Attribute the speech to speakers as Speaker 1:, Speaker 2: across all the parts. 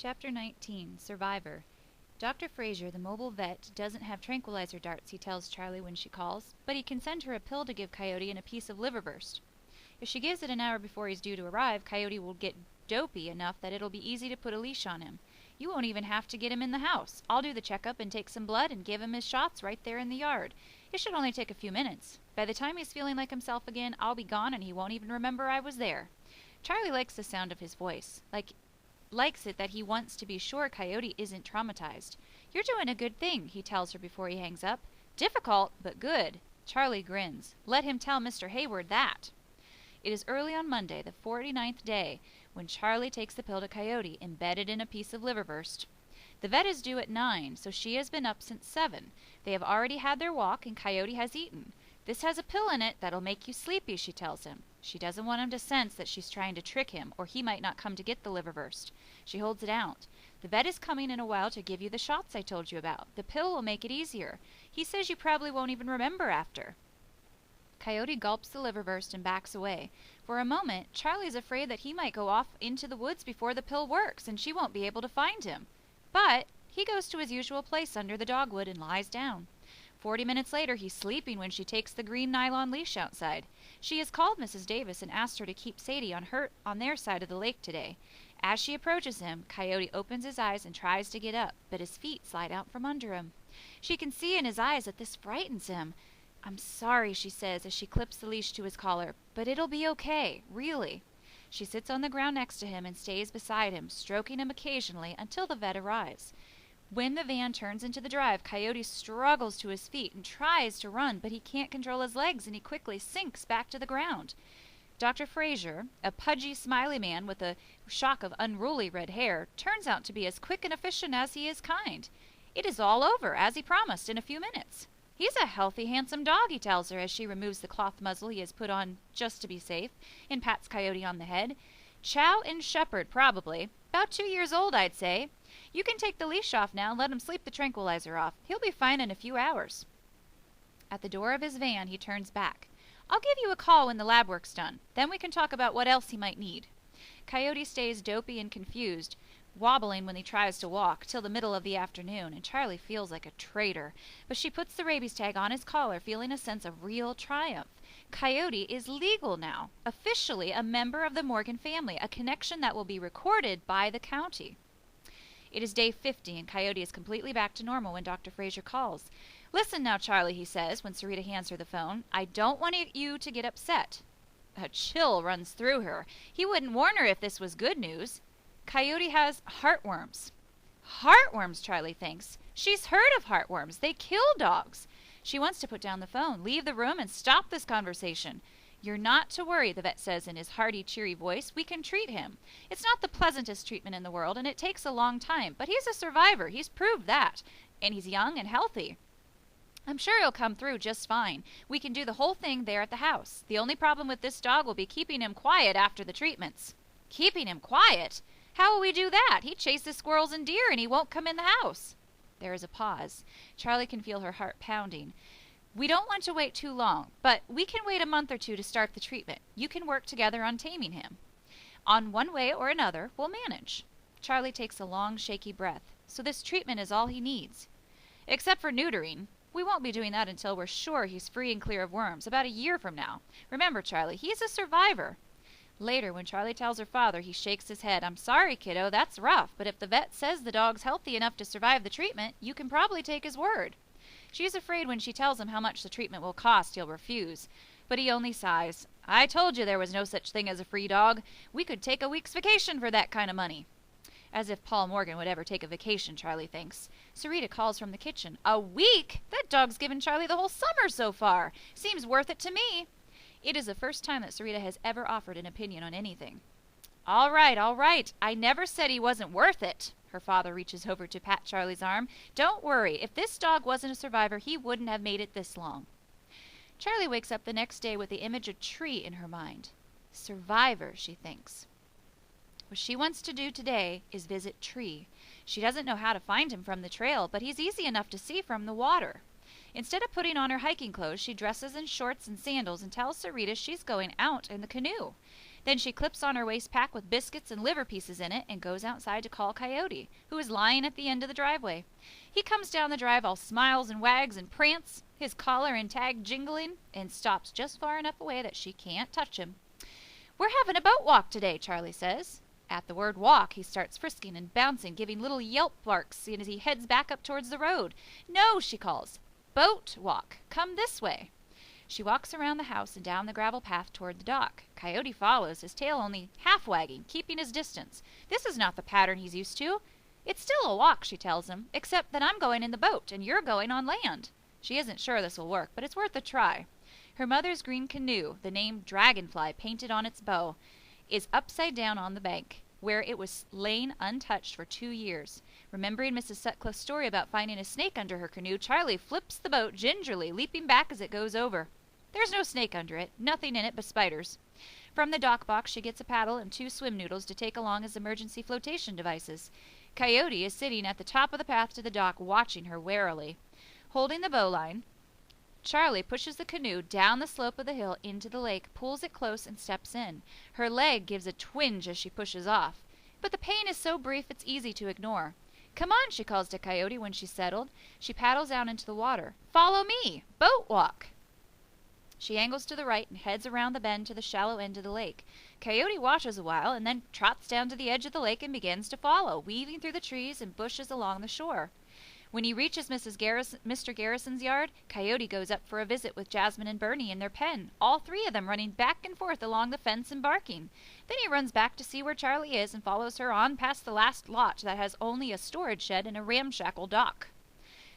Speaker 1: Chapter 19. Survivor. Dr. Fraser, the mobile vet, doesn't have tranquilizer darts, he tells Charlie when she calls, but he can send her a pill to give Coyote and a piece of liverwurst. If she gives it an hour before he's due to arrive, Coyote will get dopey enough that it'll be easy to put a leash on him. You won't even have to get him in the house. I'll do the checkup and take some blood and give him his shots right there in the yard. It should only take a few minutes. By the time he's feeling like himself again, I'll be gone and he won't even remember I was there. Charlie likes the sound of his voice. Likes it that he wants to be sure Coyote isn't traumatized. You're doing a good thing, he tells her before he hangs up. Difficult, but good. Charlie grins. Let him tell Mr. Hayward that. It is early on Monday, the 49th day, when Charlie takes the pill to Coyote, embedded in a piece of liverwurst. The vet is due at 9, so she has been up since 7. They have already had their walk, and Coyote has eaten. This has a pill in it that'll make you sleepy, she tells him. She doesn't want him to sense that she's trying to trick him, or he might not come to get the liverwurst. She holds it out. The vet is coming in a while to give you the shots I told you about. The pill will make it easier. He says you probably won't even remember after. Coyote gulps the liverwurst and backs away. For a moment, Charlie's afraid that he might go off into the woods before the pill works, and she won't be able to find him. But he goes to his usual place under the dogwood and lies down. 40 minutes later, he's sleeping when she takes the green nylon leash outside. She has called Mrs. Davis and asked her to keep Sadie on their side of the lake today. As she approaches him, Coyote opens his eyes and tries to get up, but his feet slide out from under him. She can see in his eyes that this frightens him. I'm sorry, she says as she clips the leash to his collar, but it'll be okay, really. She sits on the ground next to him and stays beside him, stroking him occasionally until the vet arrives. When the van turns into the drive, Coyote struggles to his feet and tries to run, but he can't control his legs and he quickly sinks back to the ground. Dr. Fraser, a pudgy, smiley man with a shock of unruly red hair, turns out to be as quick and efficient as he is kind. It is all over, as he promised, in a few minutes. He's a healthy, handsome dog, he tells her as she removes the cloth muzzle he has put on just to be safe, and pats Coyote on the head. Chow and Shepherd, probably. About 2 years old, I'd say. You can take the leash off now and let him sleep the tranquilizer off. He'll be fine in a few hours. At the door of his van, he turns back. I'll give you a call when the lab work's done. Then we can talk about what else he might need. Coyote stays dopey and confused, wobbling when he tries to walk, till the middle of the afternoon, and Charlie feels like a traitor. But she puts the rabies tag on his collar, feeling a sense of real triumph. Coyote is legal now, officially a member of the Morgan family, a connection that will be recorded by the county. It is day 50, and Coyote is completely back to normal when Dr. Fraser calls. Listen now, Charlie, he says, when Sarita hands her the phone. I don't want you to get upset. A chill runs through her. He wouldn't warn her if this was good news. Coyote has heartworms. Heartworms, Charlie thinks. She's heard of heartworms. They kill dogs. She wants to put down the phone, leave the room, and stop this conversation. You're not to worry, the vet says in his hearty, cheery voice. We can treat him. It's not the pleasantest treatment in the world, and it takes a long time, but he's a survivor. He's proved that. And he's young and healthy. I'm sure he'll come through just fine. We can do the whole thing there at the house. The only problem with this dog will be keeping him quiet after the treatments. Keeping him quiet? How will we do that? He chases squirrels and deer, and he won't come in the house. There is a pause. Charlie can feel her heart pounding. We don't want to wait too long, but we can wait a month or two to start the treatment. You can work together on taming him. On one way or another, we'll manage. Charlie takes a long, shaky breath. So this treatment is all he needs. Except for neutering. We won't be doing that until we're sure he's free and clear of worms, about a year from now. Remember, Charlie, he's a survivor. Later, when Charlie tells her father, he shakes his head. I'm sorry, kiddo, that's rough, but if the vet says the dog's healthy enough to survive the treatment, you can probably take his word. She's afraid when she tells him how much the treatment will cost, he'll refuse. But he only sighs. I told you there was no such thing as a free dog. We could take a week's vacation for that kind of money. As if Paul Morgan would ever take a vacation, Charlie thinks. Sarita calls from the kitchen. A week? That dog's given Charlie the whole summer so far. Seems worth it to me. It is the first time that Sarita has ever offered an opinion on anything. All right, all right. I never said he wasn't worth it. Her father reaches over to pat Charlie's arm. Don't worry. If this dog wasn't a survivor, he wouldn't have made it this long. Charlie wakes up the next day with the image of Tree in her mind. Survivor, she thinks. What she wants to do today is visit Tree. She doesn't know how to find him from the trail, but he's easy enough to see from the water. Instead of putting on her hiking clothes, she dresses in shorts and sandals and tells Sarita she's going out in the canoe. Then she clips on her waist pack with biscuits and liver pieces in it and goes outside to call Coyote, who is lying at the end of the driveway. He comes down the drive all smiles and wags and prance, his collar and tag jingling, and stops just far enough away that she can't touch him. "We're having a boat walk today," Charlie says. At the word walk, he starts frisking and bouncing, giving little yelp barks as he heads back up towards the road. "No," she calls. "Boat walk. Come this way." She walks around the house and down the gravel path toward the dock. Coyote follows, his tail only half wagging, keeping his distance. This is not the pattern he's used to. "It's still a walk," she tells him, "except that I'm going in the boat and you're going on land." She isn't sure this will work, but it's worth a try. Her mother's green canoe, the name Dragonfly painted on its bow, is upside down on the bank, where it was lain untouched for 2 years. Remembering Mrs. Sutcliffe's story about finding a snake under her canoe, Charlie flips the boat gingerly, leaping back as it goes over. There's no snake under it, nothing in it but spiders. From the dock box, she gets a paddle and 2 swim noodles to take along as emergency flotation devices. Coyote is sitting at the top of the path to the dock, watching her warily. Holding the bowline, Charlie pushes the canoe down the slope of the hill into the lake, pulls it close, and steps in. Her leg gives a twinge as she pushes off, but the pain is so brief it's easy to ignore. "Come on," she calls to Coyote when she's settled. She paddles out into the water. "Follow me! Boat walk!" She angles to the right and heads around the bend to the shallow end of the lake. Coyote watches a while and then trots down to the edge of the lake and begins to follow, weaving through the trees and bushes along the shore. When he reaches Mr. Garrison's yard, Coyote goes up for a visit with Jasmine and Bernie in their pen, all 3 of them running back and forth along the fence and barking. Then he runs back to see where Charlie is and follows her on past the last lot that has only a storage shed and a ramshackle dock.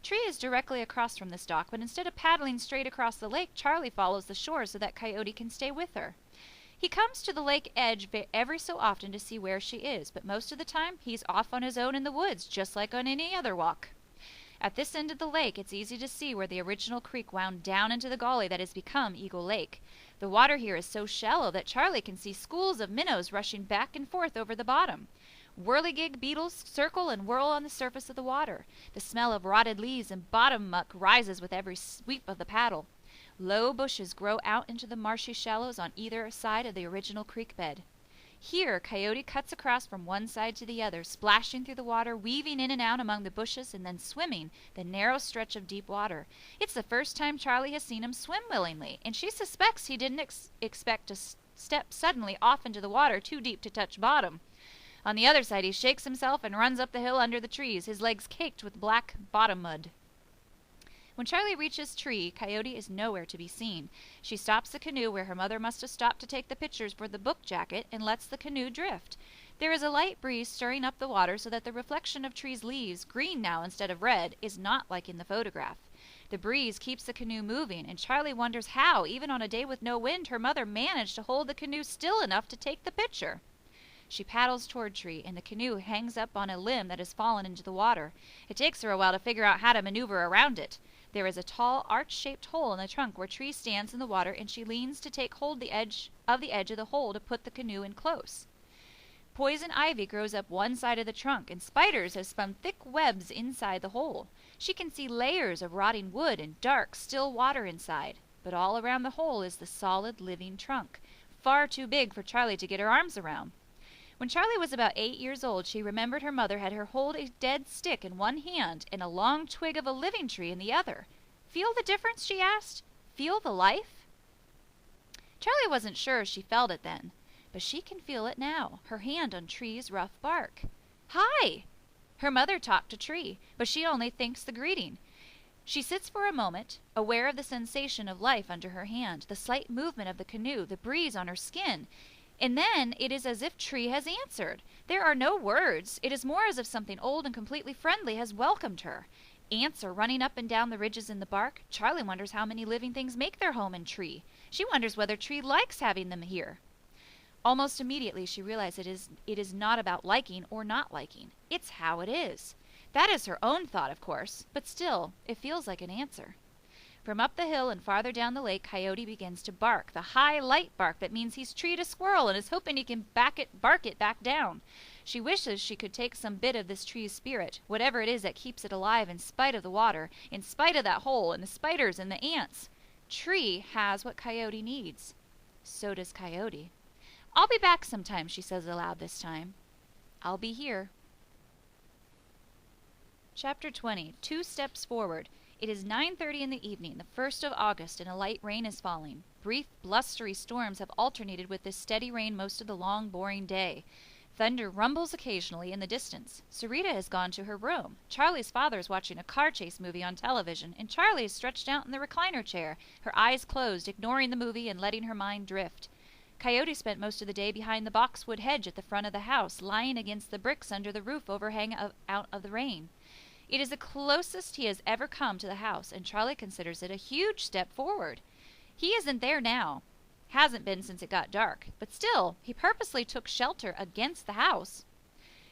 Speaker 1: Tree is directly across from this dock, but instead of paddling straight across the lake, Charlie follows the shore so that Coyote can stay with her. He comes to the lake edge every so often to see where she is, but most of the time he's off on his own in the woods, just like on any other walk. At this end of the lake, it's easy to see where the original creek wound down into the gully that has become Eagle Lake. The water here is so shallow that Charlie can see schools of minnows rushing back and forth over the bottom. Whirligig beetles circle and whirl on the surface of the water. The smell of rotted leaves and bottom muck rises with every sweep of the paddle. Low bushes grow out into the marshy shallows on either side of the original creek bed. Here, Coyote cuts across from one side to the other, splashing through the water, weaving in and out among the bushes, and then swimming the narrow stretch of deep water. It's the first time Charlie has seen him swim willingly, and she suspects he didn't expect to step suddenly off into the water too deep to touch bottom. On the other side, he shakes himself and runs up the hill under the trees, his legs caked with black bottom mud. When Charlie reaches Tree, Coyote is nowhere to be seen. She stops the canoe where her mother must have stopped to take the pictures for the book jacket and lets the canoe drift. There is a light breeze stirring up the water so that the reflection of Tree's leaves, green now instead of red, is not like in the photograph. The breeze keeps the canoe moving, and Charlie wonders how, even on a day with no wind, her mother managed to hold the canoe still enough to take the picture. She paddles toward Tree, and the canoe hangs up on a limb that has fallen into the water. It takes her a while to figure out how to maneuver around it. There is a tall, arch-shaped hole in the trunk where Tree stands in the water, and she leans to take hold the edge of the hole to put the canoe in close. Poison ivy grows up one side of the trunk, and spiders have spun thick webs inside the hole. She can see layers of rotting wood and dark, still water inside. But all around the hole is the solid, living trunk, far too big for Charlie to get her arms around. When Charlie was about 8 years old, she remembered her mother had her hold a dead stick in one hand and a long twig of a living tree in the other. "Feel the difference?" she asked. "Feel the life?" Charlie wasn't sure she felt it then, but she can feel it now, her hand on Tree's rough bark. "Hi!" Her mother talked to Tree, but she only thinks the greeting. She sits for a moment, aware of the sensation of life under her hand, the slight movement of the canoe, the breeze on her skin. And then it is as if Tree has answered. There are no words. It is more as if something old and completely friendly has welcomed her. Ants are running up and down the ridges in the bark. Charlie wonders how many living things make their home in Tree. She wonders whether Tree likes having them here. Almost immediately she realizes it is not about liking or not liking. It's how it is. That is her own thought, of course, but still, it feels like an answer. From up the hill and farther down the lake, Coyote begins to bark, the high, light bark that means he's treed a squirrel and is hoping he can bark it back down. She wishes she could take some bit of this tree's spirit, whatever it is that keeps it alive in spite of the water, in spite of that hole and the spiders and the ants. Tree has what Coyote needs. So does Coyote. I'll be back sometime, she says aloud this time. I'll be here. Chapter 20. 2 Steps Forward. It is 9:30 in the evening, the 1st of August, and a light rain is falling. Brief, blustery storms have alternated with this steady rain most of the long, boring day. Thunder rumbles occasionally in the distance. Sarita has gone to her room. Charlie's father is watching a car chase movie on television, and Charlie is stretched out in the recliner chair, her eyes closed, ignoring the movie and letting her mind drift. Coyote spent most of the day behind the boxwood hedge at the front of the house, lying against the bricks under the roof overhang out of the rain. It is the closest he has ever come to the house, and Charlie considers it a huge step forward. He isn't there now. Hasn't been since it got dark. But still, he purposely took shelter against the house.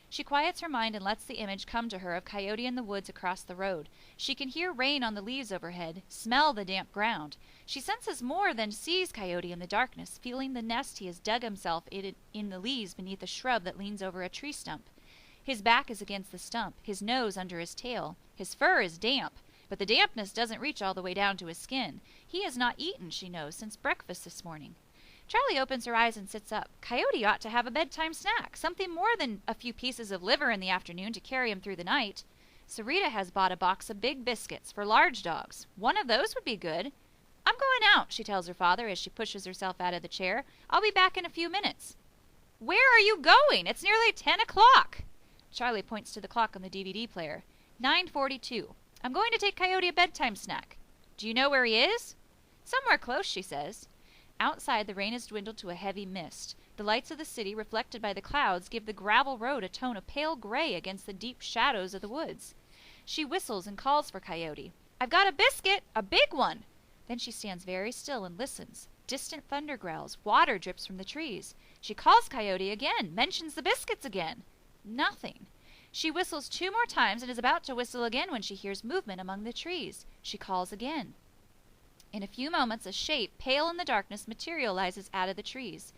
Speaker 1: She quiets her mind and lets the image come to her of Coyote in the woods across the road. She can hear rain on the leaves overhead, smell the damp ground. She senses more than sees Coyote in the darkness, feeling the nest he has dug himself in the leaves beneath a shrub that leans over a tree stump. His back is against the stump, his nose under his tail. His fur is damp, but the dampness doesn't reach all the way down to his skin. He has not eaten, she knows, since breakfast this morning. Charlie opens her eyes and sits up. Coyote ought to have a bedtime snack, something more than a few pieces of liver in the afternoon to carry him through the night. Sarita has bought a box of big biscuits for large dogs. One of those would be good. I'm going out, she tells her father as she pushes herself out of the chair. I'll be back in a few minutes. Where are you going? It's nearly 10 o'clock. Charlie points to the clock on the DVD player. 9:42. I'm going to take Coyote a bedtime snack. Do you know where he is? Somewhere close, she says. Outside, the rain has dwindled to a heavy mist. The lights of the city, reflected by the clouds, give the gravel road a tone of pale gray against the deep shadows of the woods. She whistles and calls for Coyote. I've got a biscuit, a big one. Then she stands very still and listens. Distant thunder growls. Water drips from the trees. She calls Coyote again, mentions the biscuits again. Nothing. She whistles 2 more times and is about to whistle again when she hears movement among the trees. She calls again. In a few moments, a shape, pale in the darkness, materializes out of the trees.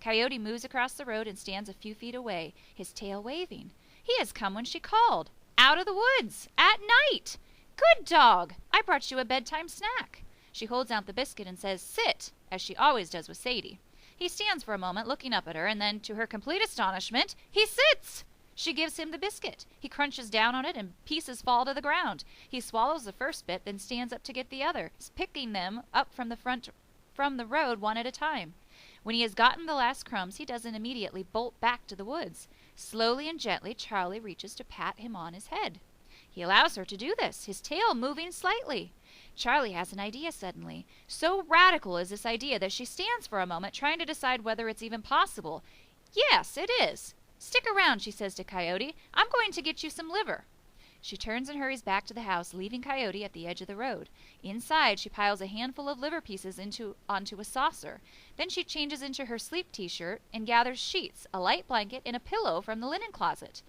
Speaker 1: Coyote moves across the road and stands a few feet away, his tail waving. He has come when she called. Out of the woods. At night. Good dog. I brought you a bedtime snack. She holds out the biscuit and says, sit, as she always does with Sadie. He stands for a moment, looking up at her, and then, to her complete astonishment, he sits. She gives him the biscuit. He crunches down on it, and pieces fall to the ground. He swallows the first bit, then stands up to get the other, picking them up from the road one at a time. When he has gotten the last crumbs, he doesn't immediately bolt back to the woods. Slowly and gently, Charlie reaches to pat him on his head. He allows her to do this, his tail moving slightly. Charlie has an idea suddenly. So radical is this idea that she stands for a moment, trying to decide whether it's even possible. Yes, it is. Stick around, she says to Coyote. I'm going to get you some liver. She turns and hurries back to the house, leaving Coyote at the edge of the road. Inside, she piles a handful of liver pieces onto a saucer. Then she changes into her sleep t-shirt and gathers sheets, a light blanket, and a pillow from the linen closet.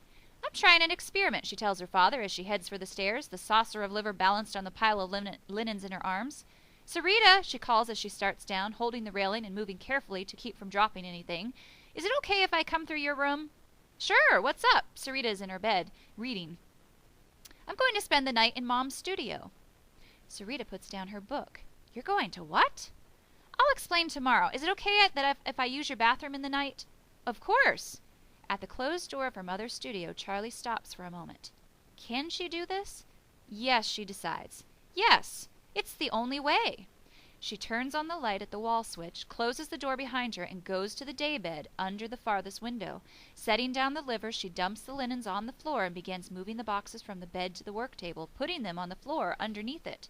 Speaker 1: I'm trying an experiment, she tells her father as she heads for the stairs, the saucer of liver balanced on the pile of linens in her arms. Sarita, she calls as she starts down, holding the railing and moving carefully to keep from dropping anything. Is it okay if I come through your room? Sure, what's up? Sarita is in her bed, reading. I'm going to spend the night in Mom's studio. Sarita puts down her book. You're going to what? I'll explain tomorrow. Is it okay that if I use your bathroom in the night? Of course. At the closed door of her mother's studio, Charlie stops for a moment. Can she do this? Yes, she decides. Yes, it's the only way. She turns on the light at the wall switch, closes the door behind her, and goes to the daybed under the farthest window. Setting down the liver, she dumps the linens on the floor and begins moving the boxes from the bed to the work table, putting them on the floor underneath it.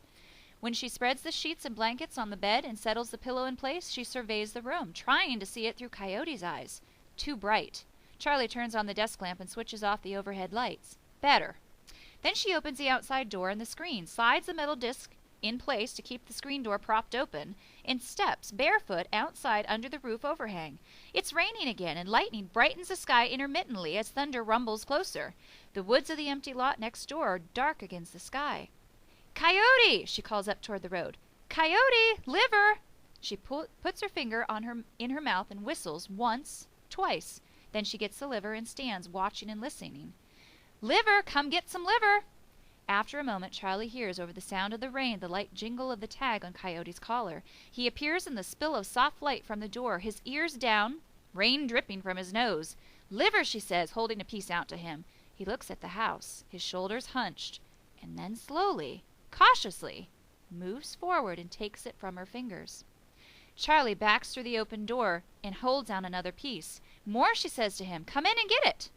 Speaker 1: When she spreads the sheets and blankets on the bed and settles the pillow in place, she surveys the room, trying to see it through Coyote's eyes. Too bright. Charlie turns on the desk lamp and switches off the overhead lights. Better. Then she opens the outside door and the screen, slides the metal disc in place to keep the screen door propped open, and steps barefoot outside under the roof overhang. It's raining again, and lightning brightens the sky intermittently as thunder rumbles closer. The woods of the empty lot next door are dark against the sky. Coyote! She calls up toward the road. Coyote! Liver! She puts her finger in her mouth and whistles once, twice. Then she gets the liver and stands watching and listening. Liver! Come get some liver! After a moment, Charlie hears over the sound of the rain the light jingle of the tag on Coyote's collar. He appears in the spill of soft light from the door, his ears down, rain dripping from his nose. "Liver," she says, holding a piece out to him. He looks at the house, his shoulders hunched, and then slowly, cautiously, moves forward and takes it from her fingers. Charlie backs through the open door and holds out another piece. "More," she says to him. "Come in and get it."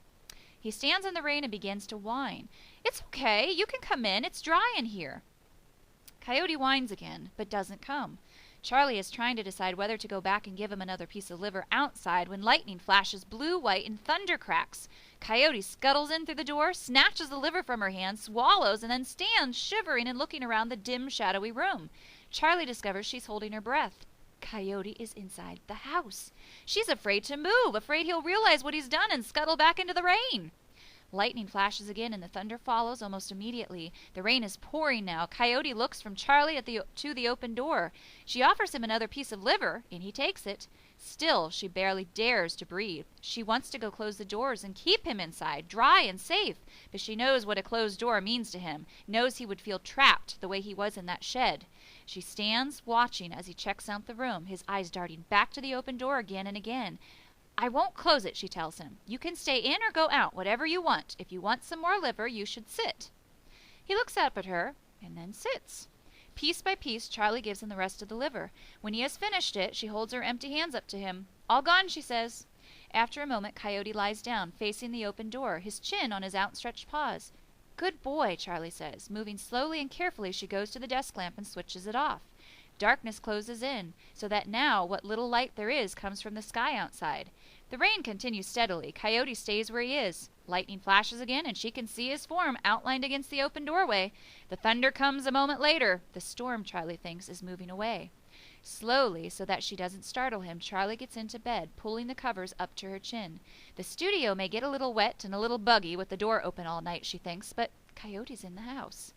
Speaker 1: He stands in the rain and begins to whine. "It's okay. You can come in. It's dry in here." Coyote whines again, but doesn't come. Charlie is trying to decide whether to go back and give him another piece of liver outside when lightning flashes blue, white, and thunder cracks. Coyote scuttles in through the door, snatches the liver from her hand, swallows, and then stands shivering and looking around the dim, shadowy room. Charlie discovers she's holding her breath. Coyote is inside the house. She's afraid to move, afraid he'll realize what he's done and scuttle back into the rain. Lightning flashes again and the thunder follows almost immediately. The rain is pouring now. Coyote looks from Charlie to the open door. She offers him another piece of liver, and he takes it. Still, she barely dares to breathe. She wants to go close the doors and keep him inside, dry and safe, but she knows what a closed door means to him, knows he would feel trapped the way he was in that shed. She stands watching as he checks out the room, his eyes darting back to the open door again and again. "I won't close it," she tells him. "You can stay in or go out, whatever you want. If you want some more liver, you should sit." He looks up at her and then sits. Piece by piece, Charlie gives him the rest of the liver. When he has finished it, she holds her empty hands up to him. "All gone," she says. After a moment, Coyote lies down, facing the open door, his chin on his outstretched paws. "Good boy," Charlie says. Moving slowly and carefully, she goes to the desk lamp and switches it off. Darkness closes in, so that now what little light there is comes from the sky outside. The rain continues steadily. Coyote stays where he is. Lightning flashes again, and she can see his form outlined against the open doorway. The thunder comes a moment later. The storm, Charlie thinks, is moving away. Slowly, so that she doesn't startle him, Charlie gets into bed, pulling the covers up to her chin. The studio may get a little wet and a little buggy with the door open all night, she thinks, but Coyote's in the house.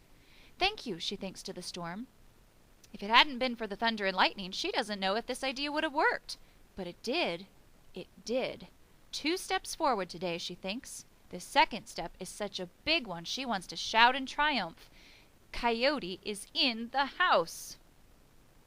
Speaker 1: "Thank you," she thinks to the storm. If it hadn't been for the thunder and lightning, she doesn't know if this idea would have worked. But it did. It did. 2 steps forward today, she thinks. The second step is such a big one she wants to shout in triumph. Coyote is in the house.